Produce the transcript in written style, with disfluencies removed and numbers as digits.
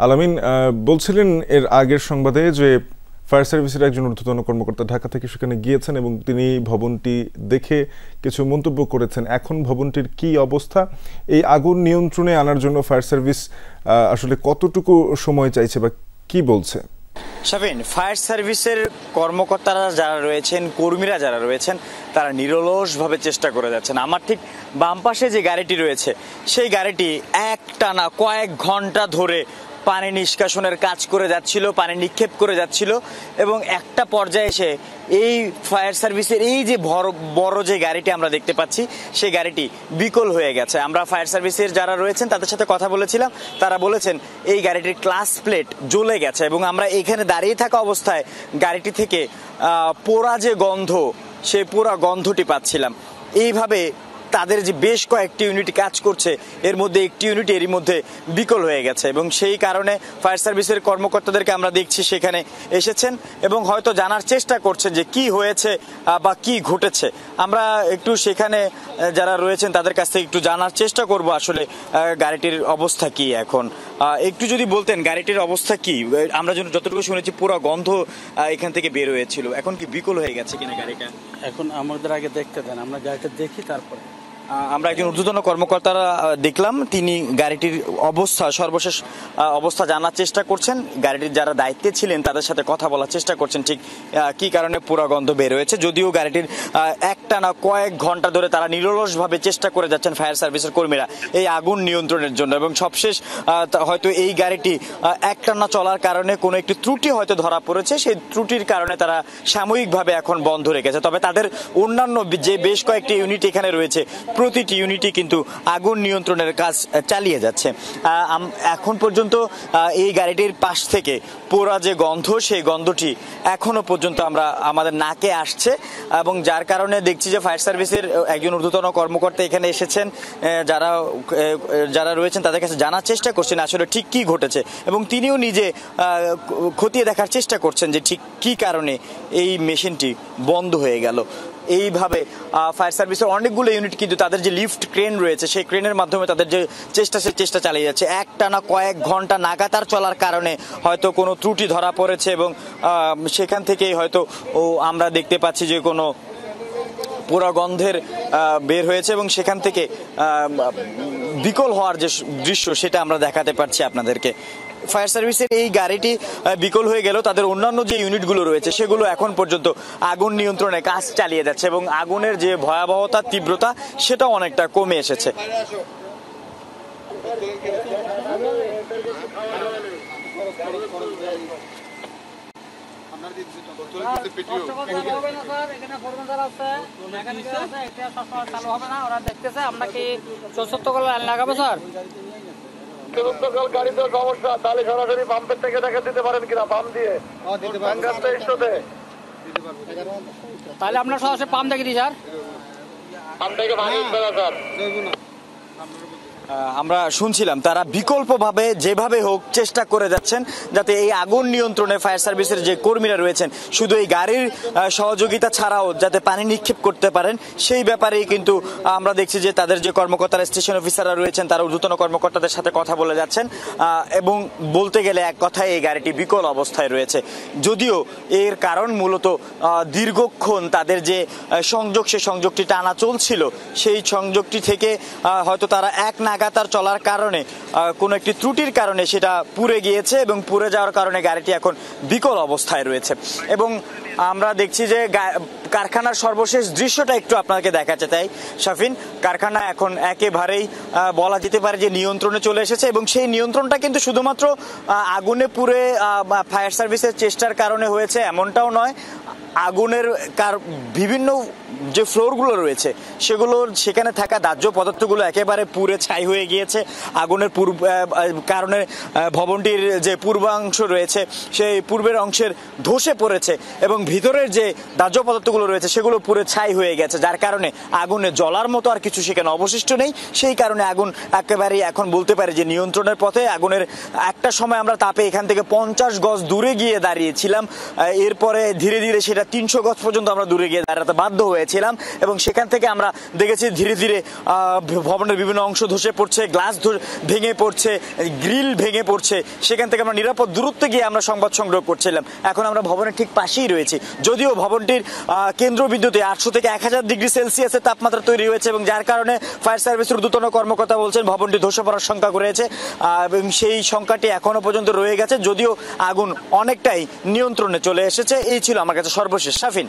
আলামিন বলছিলেন এর আগের সংবাদে যে ফায়ার সার্ভিসের একজন ঊর্ধ্বতন কর্মকর্তা ঢাকা থেকে সেখানে গিয়েছেন এবং তিনি ভবনটি দেখে কিছু মন্তব্য করেছেন। এখন ভবনটির কি অবস্থা, এই আগুন নিয়ন্ত্রণে আনার জন্য ফায়ার সার্ভিস আসলে কতটুকু সময় চাইছে বা কি বলছে? শাফিন, ফায়ার সার্ভিসের কর্মকর্তারা যারা রয়েছেন, কর্মীরা যারা রয়েছেন, তারা নিরলসভাবে চেষ্টা করে যাচ্ছেন। আমার ঠিক বাম পাশে যে গাড়িটি রয়েছে সেই গাড়িটি একটানা কয়েক ঘন্টা ধরে পানি নিষ্কাশনের কাজ করে যাচ্ছিল, পানি নিক্ষেপ করে যাচ্ছিল এবং একটা পর্যায়ে এসে এই ফায়ার সার্ভিসের এই যে বড় যে গাড়িটি আমরা দেখতে পাচ্ছি সেই গাড়িটি বিকল হয়ে গেছে। আমরা ফায়ার সার্ভিসের যারা রয়েছেন তাদের সাথে কথা বলেছিলাম, তারা বলেছেন এই গাড়িটির ক্লাস প্লেট জ্বলে গেছে এবং আমরা এখানে দাঁড়িয়ে থাকা অবস্থায় গাড়িটি থেকে পোড়া যে গন্ধ, সেই পোড়া গন্ধটি পাচ্ছিলাম। এইভাবে তাদের যে বেশ কয়েকটি ইউনিট কাজ করছে, এর মধ্যে একটি ইউনিট এরই মধ্যে বিকল হয়ে গেছে এবং সেই কারণে ফায়ার সার্ভিসের কর্মকর্তাদেরকে আমরা দেখছি সেখানে এসেছেন এবং হয়তো জানার চেষ্টা করছেন যে কি হয়েছে বা কি ঘটেছে। আমরা একটু সেখানে যারা রয়েছেন তাদের কাছ থেকে একটু জানার চেষ্টা করব আসলে গাড়িটির অবস্থা কি এখন। একটু যদি বলতেন গাড়িটির অবস্থা কি? আমরা যতটুকু শুনেছি পুরো গন্ধ এখান থেকে বের হয়েছিল, এখন কি বিকল হয়ে গেছে কিনা গাড়িটা? এখন আমাদের আগে দেখতে দেন, আমরা গাড়িটা দেখি তারপরে। আমরা একজন ঊর্ধ্বতন কর্মকর্তারা দেখলাম, তিনি গাড়িটির অবস্থা, সর্বশেষ অবস্থা জানার চেষ্টা করছেন। গাড়িটির যারা দায়িত্বে ছিলেন তাদের সাথে কথা বলার চেষ্টা করছেন ঠিক কি কারণে পুরো গন্ধ বের হয়েছে। যদিও গাড়িটির একটানা কয়েক ঘন্টা ধরে তারা নিরলসভাবে চেষ্টা করে যাচ্ছেন ফায়ার সার্ভিসের কর্মীরা এই আগুন নিয়ন্ত্রণের জন্য এবং সবশেষ হয়তো এই গাড়িটি একটানা চলার কারণে কোনো একটি ত্রুটি হয়তো ধরা পড়েছে, সেই ত্রুটির কারণে তারা সাময়িকভাবে এখন বন্ধ রেখেছে। তবে তাদের অন্যান্য যে বেশ কয়েকটি ইউনিট এখানে রয়েছে, প্রতিটি ইউনিটই কিন্তু আগুন নিয়ন্ত্রণের কাজ চালিয়ে যাচ্ছে। এখন পর্যন্ত এই গাড়িটির পাশ থেকে পোড়া যে গন্ধ, সেই গন্ধটি এখনো পর্যন্ত আমাদের নাকে আসছে এবং যার কারণে দেখছি যে ফায়ার সার্ভিসের একজন ঊর্ধ্বতন কর্মকর্তা এখানে এসেছেন, যারা রয়েছেন তাদের কাছে জানার চেষ্টা করছেন আসলে ঠিক কি ঘটেছে এবং তিনিও নিজে খতিয়ে দেখার চেষ্টা করছেন যে ঠিক কি কারণে এই মেশিনটি বন্ধ হয়ে গেল। এইভাবে ফায়ার সার্ভিসের অনেকগুলো ইউনিট কিন্তু তাদের যে লিফট ক্রেন রয়েছে সেই ক্রেনের মাধ্যমে তাদের যে চেষ্টা চালিয়ে যাচ্ছে। একটানা কয়েক ঘন্টা নাগাতার চলার কারণে হয়তো কোনো ত্রুটি ধরা পড়েছে এবং সেখান থেকেই হয়তো আমরা দেখতে পাচ্ছি যে কোনো পোড়া গন্ধের বের হয়েছে এবং সেখান থেকে বিকল হওয়ার যে দৃশ্য সেটা আমরা দেখাতে পারছি আপনাদেরকে। ফায়ার সার্ভিসের এই গাড়িটি বিকল হয়ে গেল, তাদের অন্যান্য যে ইউনিটগুলো রয়েছে সেগুলো এখন পর্যন্ত আগুন নিয়ন্ত্রণে কাজ চালিয়ে যাচ্ছে এবং আগুনের যে ভয়াবহতা, তীব্রতা সেটাও অনেকটা কমে এসেছে। গাড়িতে সমস্যা, তাহলে সরাসরি পাম্পের থেকে দেখে দিতে পারেন কিনা, পাম্প দিয়ে তাহলে আপনার সরাসরি পাম্প দেখে দিই স্যার, পাম্প থেকে ভারী উঠবে না স্যার। আমরা শুনছিলাম তারা বিকল্পভাবে যেভাবে হোক চেষ্টা করে যাচ্ছেন যাতে এই আগুন নিয়ন্ত্রণে ফায়ার সার্ভিসের যে কর্মীরা রয়েছেন শুধু এই গাড়ির সহযোগিতা ছাড়াও যাতে পানি নিক্ষেপ করতে পারেন সেই ব্যাপারেই কিন্তু আমরা দেখছি যে তাদের যে কর্মকর্তারা, স্টেশন অফিসাররা রয়েছেন, তারা ঊর্ধ্বতন কর্মকর্তাদের সাথে কথা বলে যাচ্ছেন এবং বলতে গেলে এক কথায় এই গাড়িটি বিকল অবস্থায় রয়েছে। যদিও এর কারণ মূলত দীর্ঘক্ষণ তাদের যে সংযোগ, সেই সংযোগটি টানা চলছিল, সেই সংযোগটি থেকে হয়তো তারা এক লাগাতার চলার কারণে কোনো একটি ত্রুটির কারণে সেটা পুড়ে গিয়েছে এবং পুড়ে যাওয়ার কারণে গাড়িটি এখন বিকল অবস্থায় রয়েছে। এবং আমরা দেখছি যে কারখানার সর্বশেষ দৃশ্যটা একটু আপনাকে দেখাতে চাই শাফিন। কারখানা এখন একেবারেই বলা যেতে পারে যে নিয়ন্ত্রণে চলে এসেছে এবং সেই নিয়ন্ত্রণটা কিন্তু শুধুমাত্র আগুনে পুড়ে ফায়ার সার্ভিসের চেষ্টার কারণে হয়েছে এমনটাও নয়। আগুনের বিভিন্ন যে ফ্লোরগুলো রয়েছে সেখানে থাকা দাহ্য পদার্থগুলো একেবারে পুড়ে ছাই হয়ে গিয়েছে। আগুনের কারণে ভবনটির যে পূর্বাংশ রয়েছে সেই পূর্বের অংশের ধসে পড়েছে এবং ভিতরের যে দাহ্য পদার্থগুলো দরজাগুলো রয়েছে সেগুলো পুরো ছাই হয়ে গেছে, যার কারণে আগুনে জ্বলার মতো আর কিছু সেখানে অবশিষ্ট নেই। সেই কারণে আগুন একেবারেই এখন বলতে পারি যে নিয়ন্ত্রণের পথে। আগুনের একটা সময় আমরা তাপে এখান থেকে 50 গজ দূরে গিয়ে দাঁড়িয়েছিলাম, এরপরে ধীরে ধীরে সেটা 300 গজ পর্যন্ত আমরা দূরে গিয়ে দাঁড়াতে বাধ্য হয়েছিলাম এবং সেখান থেকে আমরা দেখেছি ধীরে ধীরে ভবনের বিভিন্ন অংশ ধসে পড়ছে, গ্লাস ভেঙে পড়ছে, গ্রিল ভেঙে পড়ছে। সেখান থেকে আমরা নিরাপদ দূরত্বে গিয়ে আমরা সংবাদ সংগ্রহ করছিলাম। এখন আমরা ভবনের ঠিক পাশেই রয়েছি, যদিও ভবনটির কেন্দ্রবিন্দুতে 800 থেকে 1000 ডিগ্রি সেলসিয়াসের তাপমাত্রা তৈরি হয়েছে এবং যার কারণে ফায়ার সার্ভিসের ঊর্ধ্বতন কর্মকর্তা বলছেন ভবনটি ধসে পড়ার সংখ্যা রয়েছে এবং সেই সংখ্যাটি এখনো পর্যন্ত রয়ে গেছে, যদিও আগুন অনেকটাই নিয়ন্ত্রণে চলে এসেছে। এই ছিল আমার কাছে সর্বশেষ। শাফিন।